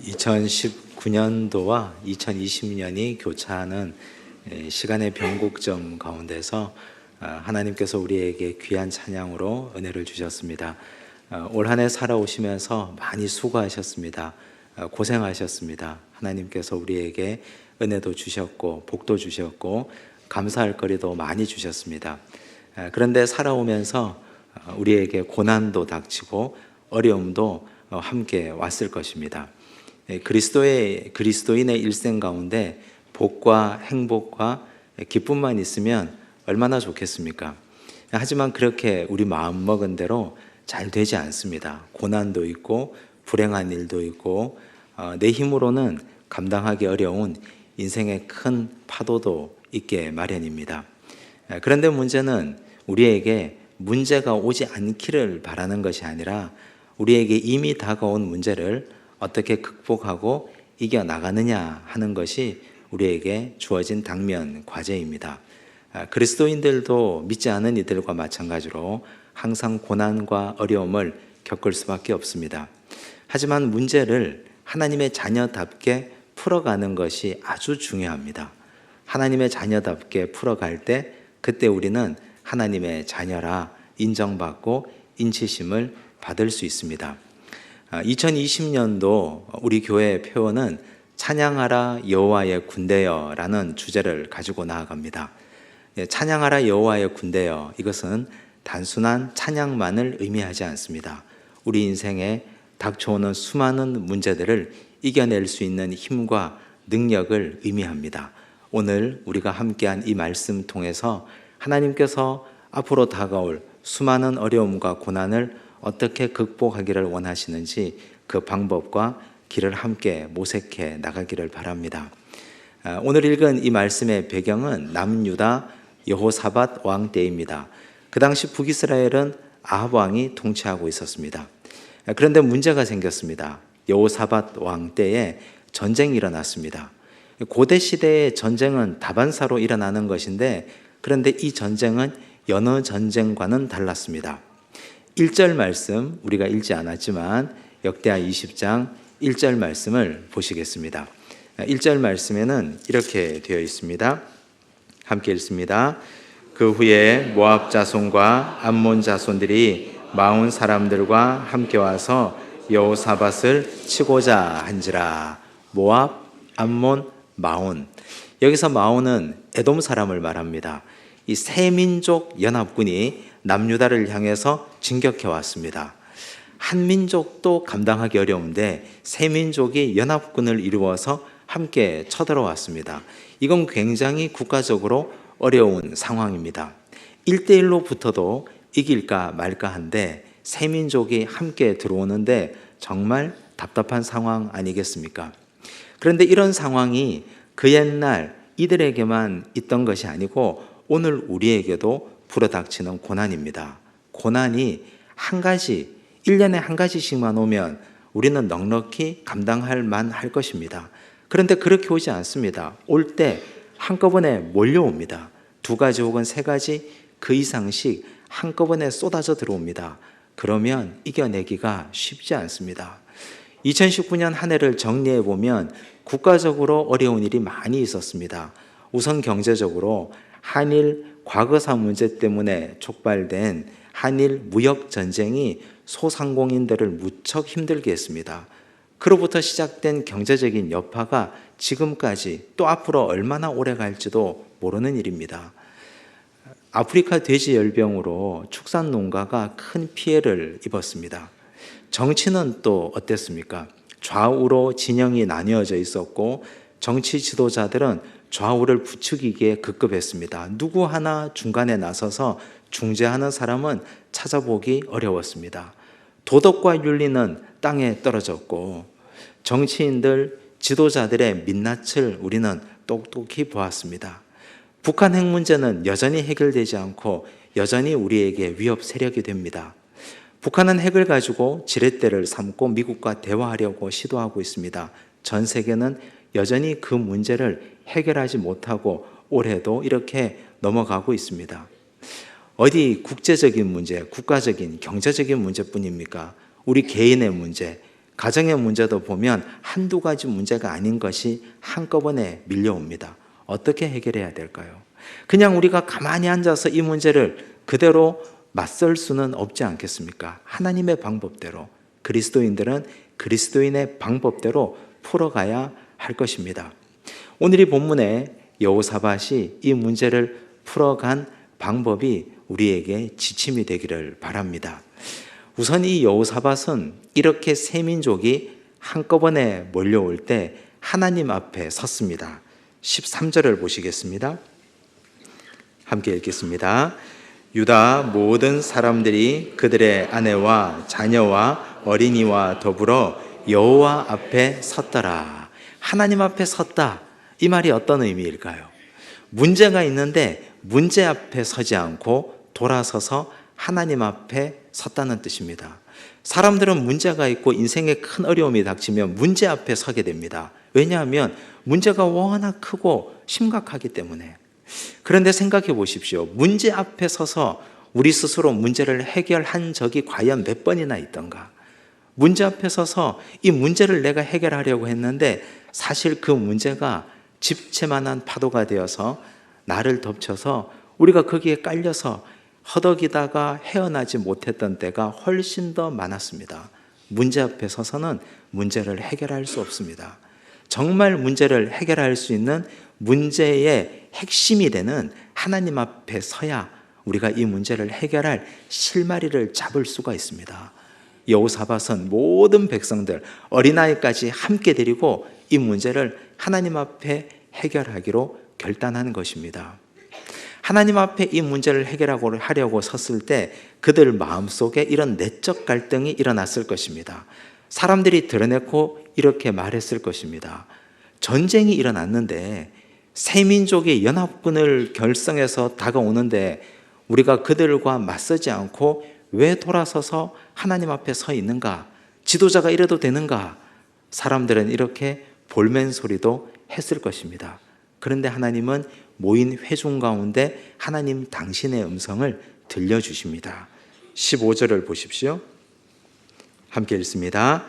2019년도와 2020년이 교차하는 시간의 변곡점 가운데서 하나님께서 우리에게 귀한 찬양으로 은혜를 주셨습니다. 올 한 해 살아오시면서 많이 수고하셨습니다. 고생하셨습니다. 하나님께서 우리에게 은혜도 주셨고 복도 주셨고 감사할 거리도 많이 주셨습니다. 그런데 살아오면서 우리에게 고난도 닥치고 어려움도 함께 왔을 것입니다. 그리스도인의 일생 가운데 복과 행복과 기쁨만 있으면 얼마나 좋겠습니까? 하지만 그렇게 우리 마음먹은 대로 잘 되지 않습니다. 고난도 있고 불행한 일도 있고 내 힘으로는 감당하기 어려운 인생의 큰 파도도 있게 마련입니다. 그런데 문제는 우리에게 문제가 오지 않기를 바라는 것이 아니라 우리에게 이미 다가온 문제를 어떻게 극복하고 이겨나가느냐 하는 것이 우리에게 주어진 당면 과제입니다. 그리스도인들도 믿지 않은 이들과 마찬가지로 항상 고난과 어려움을 겪을 수밖에 없습니다. 하지만 문제를 하나님의 자녀답게 풀어가는 것이 아주 중요합니다. 하나님의 자녀답게 풀어갈 때 그때 우리는 하나님의 자녀라 인정받고 인치심을 받을 수 있습니다. 2020년도 우리 교회의 표어는 찬양하라 여호와의 군대여 라는 주제를 가지고 나아갑니다. 찬양하라 여호와의 군대여, 이것은 단순한 찬양만을 의미하지 않습니다. 우리 인생에 닥쳐오는 수많은 문제들을 이겨낼 수 있는 힘과 능력을 의미합니다. 오늘 우리가 함께한 이 말씀 통해서 하나님께서 앞으로 다가올 수많은 어려움과 고난을 어떻게 극복하기를 원하시는지 그 방법과 길을 함께 모색해 나가기를 바랍니다. 오늘 읽은 이 말씀의 배경은 남유다 여호사밧 왕 때입니다. 그 당시 북이스라엘은 아합 왕이 통치하고 있었습니다. 그런데 문제가 생겼습니다. 여호사밧 왕 때에 전쟁이 일어났습니다. 고대 시대의 전쟁은 다반사로 일어나는 것인데, 그런데 이 전쟁은 여느 전쟁과는 달랐습니다. 1절 말씀 우리가 읽지 않았지만 역대하 20장 1절 말씀을 보시겠습니다. 1절 말씀에는 이렇게 되어 있습니다. 함께 읽습니다. 그 후에 모압 자손과 암몬 자손들이 마온 사람들과 함께 와서 여호사밧을 치고자 한지라. 모압, 암몬, 마온. 여기서 마온은 에돔 사람을 말합니다. 이 세 민족 연합군이 남유다를 향해서 진격해 왔습니다. 한 민족도 감당하기 어려운데 세 민족이 연합군을 이루어서 함께 쳐들어왔습니다. 이건 굉장히 국가적으로 어려운 상황입니다. 1대1로 붙어도 이길까 말까 한데 세 민족이 함께 들어오는데 정말 답답한 상황 아니겠습니까? 그런데 이런 상황이 그 옛날 이들에게만 있던 것이 아니고 오늘 우리에게도 불어닥치는 고난입니다. 고난이 한 가지, 1년에 한 가지씩만 오면 우리는 넉넉히 감당할 만할 것입니다. 그런데 그렇게 오지 않습니다. 올 때 한꺼번에 몰려옵니다. 2가지 혹은 3가지 그 이상씩 한꺼번에 쏟아져 들어옵니다. 그러면 이겨내기가 쉽지 않습니다. 2019년 한 해를 정리해 보면 국가적으로 어려운 일이 많이 있었습니다. 우선 경제적으로 한일 과거사 문제 때문에 촉발된 한일 무역 전쟁이 소상공인들을 무척 힘들게 했습니다. 그로부터 시작된 경제적인 여파가 지금까지 또 앞으로 얼마나 오래 갈지도 모르는 일입니다. 아프리카 돼지열병으로 축산 농가가 큰 피해를 입었습니다. 정치는 또 어땠습니까? 좌우로 진영이 나뉘어져 있었고 정치 지도자들은 좌우를 부추기기에 급급했습니다. 누구 하나 중간에 나서서 중재하는 사람은 찾아보기 어려웠습니다. 도덕과 윤리는 땅에 떨어졌고 정치인들, 지도자들의 민낯을 우리는 똑똑히 보았습니다. 북한 핵 문제는 여전히 해결되지 않고 여전히 우리에게 위협 세력이 됩니다. 북한은 핵을 가지고 지렛대를 삼고 미국과 대화하려고 시도하고 있습니다. 전 세계는 여전히 그 문제를 해결하지 못하고 올해도 이렇게 넘어가고 있습니다. 어디 국제적인 문제, 국가적인 경제적인 문제뿐입니까? 우리 개인의 문제, 가정의 문제도 보면 한두 가지 문제가 아닌 것이 한꺼번에 밀려옵니다. 어떻게 해결해야 될까요? 그냥 우리가 가만히 앉아서 이 문제를 그대로 맞설 수는 없지 않겠습니까? 하나님의 방법대로, 그리스도인들은 그리스도인의 방법대로 풀어가야 할 것입니다. 오늘 이 본문에 여호사밧이 이 문제를 풀어간 방법이 우리에게 지침이 되기를 바랍니다. 우선 이 여호사밧은 이렇게 세 민족이 한꺼번에 몰려올 때 하나님 앞에 섰습니다. 13절을 보시겠습니다. 함께 읽겠습니다. 유다 모든 사람들이 그들의 아내와 자녀와 어린이와 더불어 여호와 앞에 섰더라. 하나님 앞에 섰다. 이 말이 어떤 의미일까요? 문제가 있는데 문제 앞에 서지 않고 돌아서서 하나님 앞에 섰다는 뜻입니다. 사람들은 문제가 있고 인생에 큰 어려움이 닥치면 문제 앞에 서게 됩니다. 왜냐하면 문제가 워낙 크고 심각하기 때문에. 그런데 생각해 보십시오. 문제 앞에 서서 우리 스스로 문제를 해결한 적이 과연 몇 번이나 있던가? 문제 앞에 서서 이 문제를 내가 해결하려고 했는데 사실 그 문제가 집채만한 파도가 되어서 나를 덮쳐서 우리가 거기에 깔려서 허덕이다가 헤어나지 못했던 때가 훨씬 더 많았습니다. 문제 앞에 서서는 문제를 해결할 수 없습니다. 정말 문제를 해결할 수 있는 문제의 핵심이 되는 하나님 앞에 서야 우리가 이 문제를 해결할 실마리를 잡을 수가 있습니다. 여호사밧은 모든 백성들, 어린아이까지 함께 데리고 이 문제를 하나님 앞에 해결하기로 결단한 것입니다. 하나님 앞에 이 문제를 해결하려고 섰을 때 그들 마음속에 이런 내적 갈등이 일어났을 것입니다. 사람들이 드러내고 이렇게 말했을 것입니다. 전쟁이 일어났는데 세 민족이 연합군을 결성해서 다가오는데 우리가 그들과 맞서지 않고 왜 돌아서서 하나님 앞에 서 있는가? 지도자가 이래도 되는가? 사람들은 이렇게 볼멘 소리도 했을 것입니다. 그런데 하나님은 모인 회중 가운데 하나님 당신의 음성을 들려주십니다. 15절을 보십시오. 함께 읽습니다.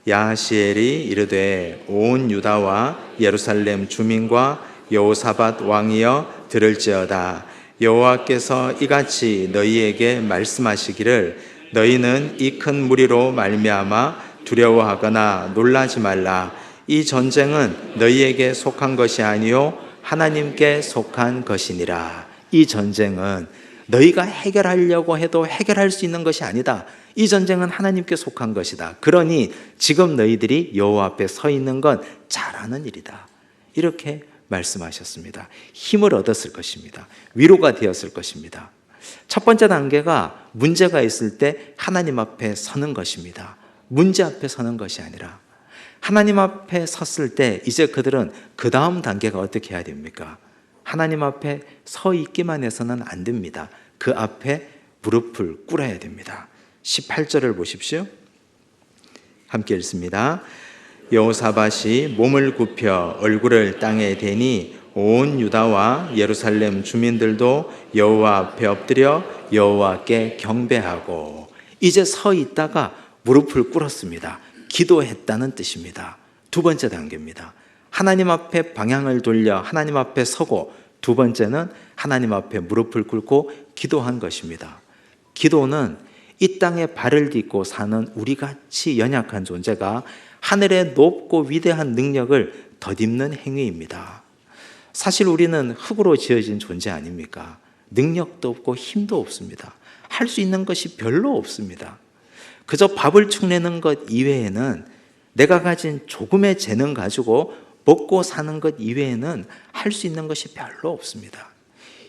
야하시엘이 이르되 온 유다와 예루살렘 주민과 여호사밧 왕이여 들을지어다. 여호와께서 이같이 너희에게 말씀하시기를 너희는 이 큰 무리로 말미암아 두려워하거나 놀라지 말라. 이 전쟁은 너희에게 속한 것이 아니요 하나님께 속한 것이니라. 이 전쟁은 너희가 해결하려고 해도 해결할 수 있는 것이 아니다. 이 전쟁은 하나님께 속한 것이다. 그러니 지금 너희들이 여호와 앞에 서 있는 건 잘하는 일이다. 이렇게 말씀하셨습니다. 힘을 얻었을 것입니다. 위로가 되었을 것입니다. 첫 번째 단계가 문제가 있을 때 하나님 앞에 서는 것입니다. 문제 앞에 서는 것이 아니라 하나님 앞에 섰을 때 이제 그들은 그 다음 단계가 어떻게 해야 됩니까? 하나님 앞에 서 있기만 해서는 안 됩니다. 그 앞에 무릎을 꿇어야 됩니다. 18절을 보십시오. 함께 읽습니다. 여호사밧이 몸을 굽혀 얼굴을 땅에 대니 온 유다와 예루살렘 주민들도 여호와 앞에 엎드려 여호와께 경배하고 이제 서 있다가 무릎을 꿇었습니다. 기도했다는 뜻입니다. 두 번째 단계입니다. 하나님 앞에 방향을 돌려 하나님 앞에 서고 두 번째는 하나님 앞에 무릎을 꿇고 기도한 것입니다. 기도는 이 땅에 발을 딛고 사는 우리같이 연약한 존재가 하늘의 높고 위대한 능력을 덧입는 행위입니다. 사실 우리는 흙으로 지어진 존재 아닙니까? 능력도 없고 힘도 없습니다. 할 수 있는 것이 별로 없습니다. 그저 밥을 축내는 것 이외에는 내가 가진 조금의 재능 가지고 먹고 사는 것 이외에는 할 수 있는 것이 별로 없습니다.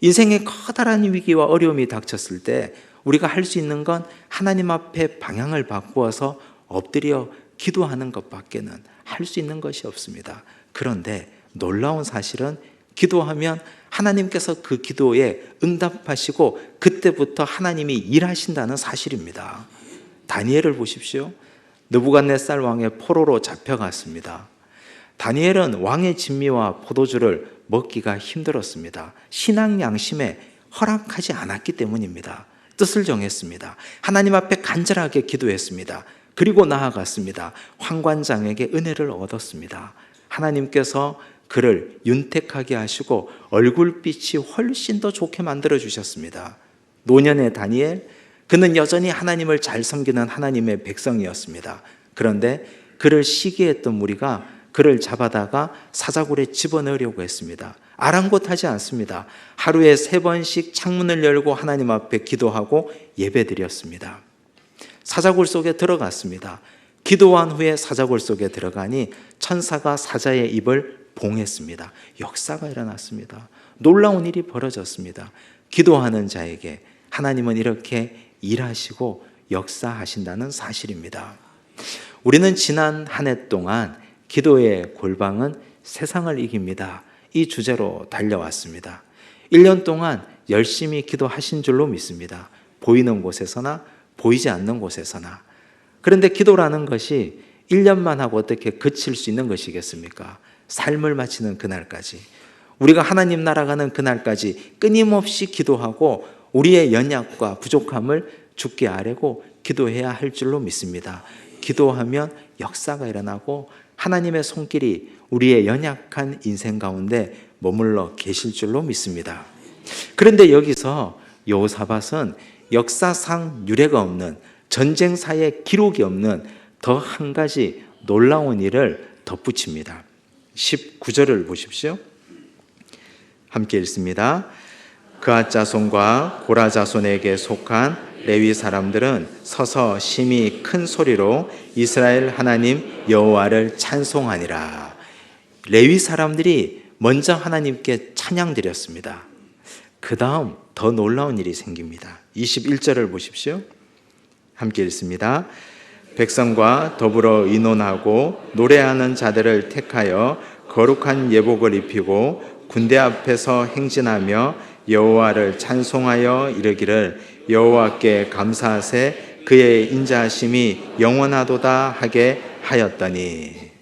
인생에 커다란 위기와 어려움이 닥쳤을 때 우리가 할 수 있는 건 하나님 앞에 방향을 바꾸어서 엎드려 기도하는 것밖에는 할 수 있는 것이 없습니다. 그런데 놀라운 사실은 기도하면 하나님께서 그 기도에 응답하시고 그때부터 하나님이 일하신다는 사실입니다. 다니엘을 보십시오. 느부갓네살 왕의 포로로 잡혀갔습니다. 다니엘은 왕의 진미와 포도주를 먹기가 힘들었습니다. 신앙 양심에 허락하지 않았기 때문입니다. 뜻을 정했습니다. 하나님 앞에 간절하게 기도했습니다. 그리고 나아갔습니다. 황관장에게 은혜를 얻었습니다. 하나님께서 그를 윤택하게 하시고 얼굴빛이 훨씬 더 좋게 만들어 주셨습니다. 노년의 다니엘, 그는 여전히 하나님을 잘 섬기는 하나님의 백성이었습니다. 그런데 그를 시기했던 무리가 그를 잡아다가 사자굴에 집어넣으려고 했습니다. 아랑곳하지 않습니다. 하루에 3번씩 창문을 열고 하나님 앞에 기도하고 예배드렸습니다. 사자굴 속에 들어갔습니다. 기도한 후에 사자굴 속에 들어가니 천사가 사자의 입을 봉했습니다. 역사가 일어났습니다. 놀라운 일이 벌어졌습니다. 기도하는 자에게 하나님은 이렇게 일하시고 역사하신다는 사실입니다. 우리는 지난 한 해 동안 기도의 골방은 세상을 이깁니다. 이 주제로 달려왔습니다. 1년 동안 열심히 기도하신 줄로 믿습니다. 보이는 곳에서나 보이지 않는 곳에서나. 그런데 기도라는 것이 1년만 하고 어떻게 그칠 수 있는 것이겠습니까? 삶을 마치는 그날까지, 우리가 하나님 나라가는 그날까지 끊임없이 기도하고 우리의 연약과 부족함을 주께 아뢰고 기도해야 할 줄로 믿습니다. 기도하면 역사가 일어나고 하나님의 손길이 우리의 연약한 인생 가운데 머물러 계실 줄로 믿습니다. 그런데 여기서 여호사밧은 역사상 유례가 없는, 전쟁사에 기록이 없는 더 한 가지 놀라운 일을 덧붙입니다. 19절을 보십시오. 함께 읽습니다. 그앗 자손과 고라 자손에게 속한 레위 사람들은 서서 심히 큰 소리로 이스라엘 하나님 여호와를 찬송하니라. 레위 사람들이 먼저 하나님께 찬양 드렸습니다. 그 다음 더 놀라운 일이 생깁니다. 21절을 보십시오. 함께 읽습니다. 백성과 더불어 의논하고 노래하는 자들을 택하여 거룩한 예복을 입히고 군대 앞에서 행진하며 여호와를 찬송하여 이르기를 여호와께 감사하세 그의 인자하심이 영원하도다 하게 하였더니.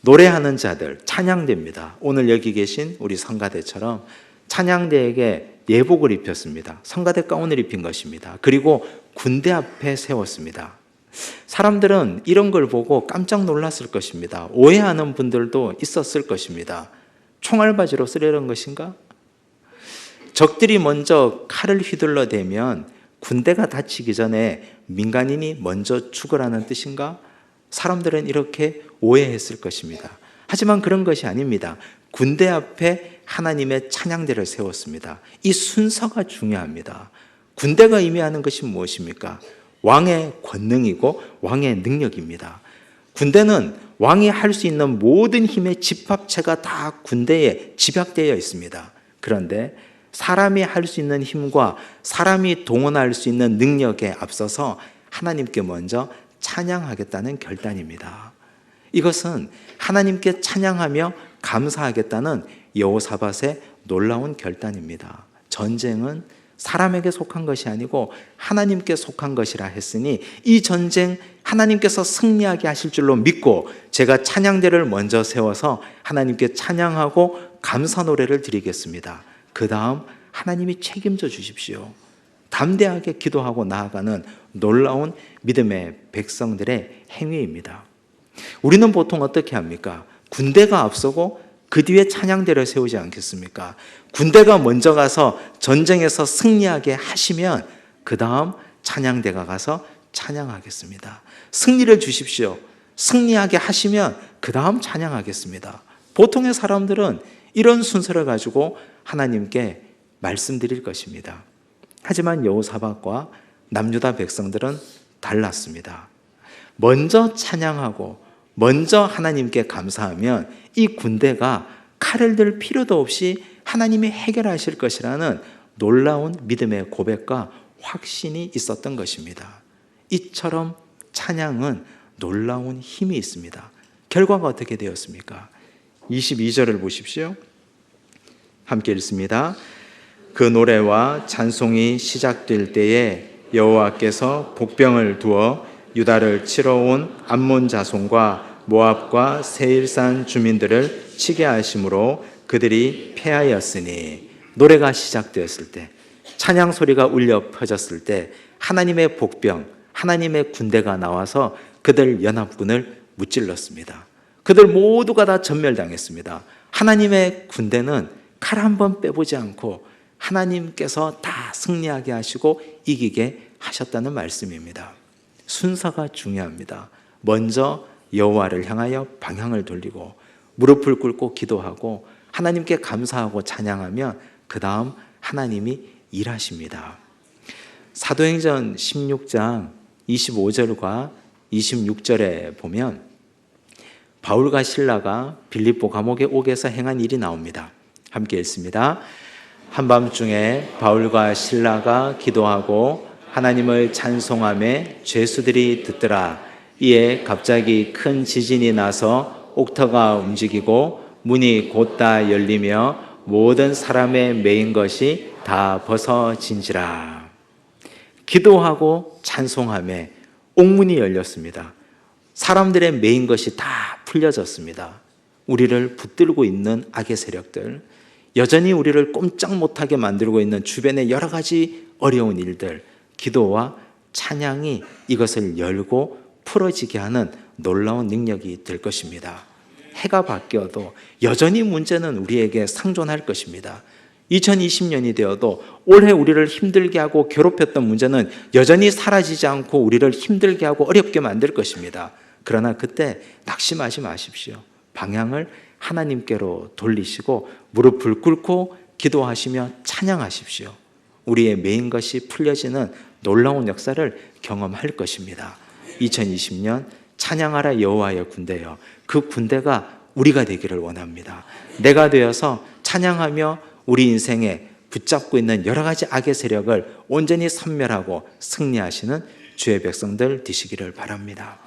노래하는 자들, 찬양대입니다. 오늘 여기 계신 우리 성가대처럼 찬양대에게 예복을 입혔습니다. 성가대 가운을 입힌 것입니다. 그리고 군대 앞에 세웠습니다. 사람들은 이런 걸 보고 깜짝 놀랐을 것입니다. 오해하는 분들도 있었을 것입니다. 총알바지로 쓰려는 것인가? 적들이 먼저 칼을 휘둘러대면 군대가 다치기 전에 민간인이 먼저 죽으라는 뜻인가? 사람들은 이렇게 오해했을 것입니다. 하지만 그런 것이 아닙니다. 군대 앞에 하나님의 찬양대를 세웠습니다. 이 순서가 중요합니다. 군대가 의미하는 것이 무엇입니까? 왕의 권능이고 왕의 능력입니다. 군대는 왕이 할 수 있는 모든 힘의 집합체가 다 군대에 집약되어 있습니다. 그런데 사람이 할 수 있는 힘과 사람이 동원할 수 있는 능력에 앞서서 하나님께 먼저 찬양하겠다는 결단입니다. 이것은 하나님께 찬양하며 감사하겠다는 여호사밧의 놀라운 결단입니다. 전쟁은 사람에게 속한 것이 아니고 하나님께 속한 것이라 했으니 이 전쟁 하나님께서 승리하게 하실 줄로 믿고 제가 찬양대를 먼저 세워서 하나님께 찬양하고 감사 노래를 드리겠습니다. 그 다음 하나님이 책임져 주십시오. 담대하게 기도하고 나아가는 놀라운 믿음의 백성들의 행위입니다. 우리는 보통 어떻게 합니까? 군대가 앞서고 그 뒤에 찬양대를 세우지 않겠습니까? 군대가 먼저 가서 전쟁에서 승리하게 하시면 그 다음 찬양대가 가서 찬양하겠습니다. 승리를 주십시오. 승리하게 하시면 그 다음 찬양하겠습니다. 보통의 사람들은 이런 순서를 가지고 하나님께 말씀드릴 것입니다. 하지만 여호사밧과 남유다 백성들은 달랐습니다. 먼저 찬양하고 먼저 하나님께 감사하면 이 군대가 칼을 들 필요도 없이 하나님이 해결하실 것이라는 놀라운 믿음의 고백과 확신이 있었던 것입니다. 이처럼 찬양은 놀라운 힘이 있습니다. 결과가 어떻게 되었습니까? 22절을 보십시오. 함께 읽습니다. 그 노래와 찬송이 시작될 때에 여호와께서 복병을 두어 유다를 치러 온 암몬 자손과 모압과 세일산 주민들을 치게 하심으로 그들이 패하였으니. 노래가 시작되었을 때, 찬양 소리가 울려 퍼졌을 때 하나님의 복병, 하나님의 군대가 나와서 그들 연합군을 무찔렀습니다. 그들 모두가 다 전멸당했습니다. 하나님의 군대는 칼 한 번 빼보지 않고 하나님께서 다 승리하게 하시고 이기게 하셨다는 말씀입니다. 순서가 중요합니다. 먼저 여호와를 향하여 방향을 돌리고 무릎을 꿇고 기도하고 하나님께 감사하고 찬양하면 그 다음 하나님이 일하십니다. 사도행전 16장 25절과 26절에 보면 바울과 실라가 빌립보 감옥의 옥에서 행한 일이 나옵니다. 함께 읽습니다. 한밤중에 바울과 실라가 기도하고 하나님을 찬송하며 죄수들이 듣더라. 이에 갑자기 큰 지진이 나서 옥터가 움직이고 문이 곧다 열리며 모든 사람의 매인 것이 다 벗어진지라. 기도하고 찬송하며 옥문이 열렸습니다. 사람들의 매인 것이 다 풀려졌습니다. 우리를 붙들고 있는 악의 세력들, 여전히 우리를 꼼짝 못하게 만들고 있는 주변의 여러 가지 어려운 일들, 기도와 찬양이 이것을 열고 풀어지게 하는 놀라운 능력이 될 것입니다. 해가 바뀌어도 여전히 문제는 우리에게 상존할 것입니다. 2020년이 되어도 올해 우리를 힘들게 하고 괴롭혔던 문제는 여전히 사라지지 않고 우리를 힘들게 하고 어렵게 만들 것입니다. 그러나 그때 낙심하지 마십시오. 방향을 하나님께로 돌리시고 무릎을 꿇고 기도하시며 찬양하십시오. 우리의 매인 것이 풀려지는 놀라운 역사를 경험할 것입니다. 2020년 찬양하라 여호와의 군대여, 그 군대가 우리가 되기를 원합니다. 내가 되어서 찬양하며 우리 인생에 붙잡고 있는 여러 가지 악의 세력을 온전히 섬멸하고 승리하시는 주의 백성들 되시기를 바랍니다.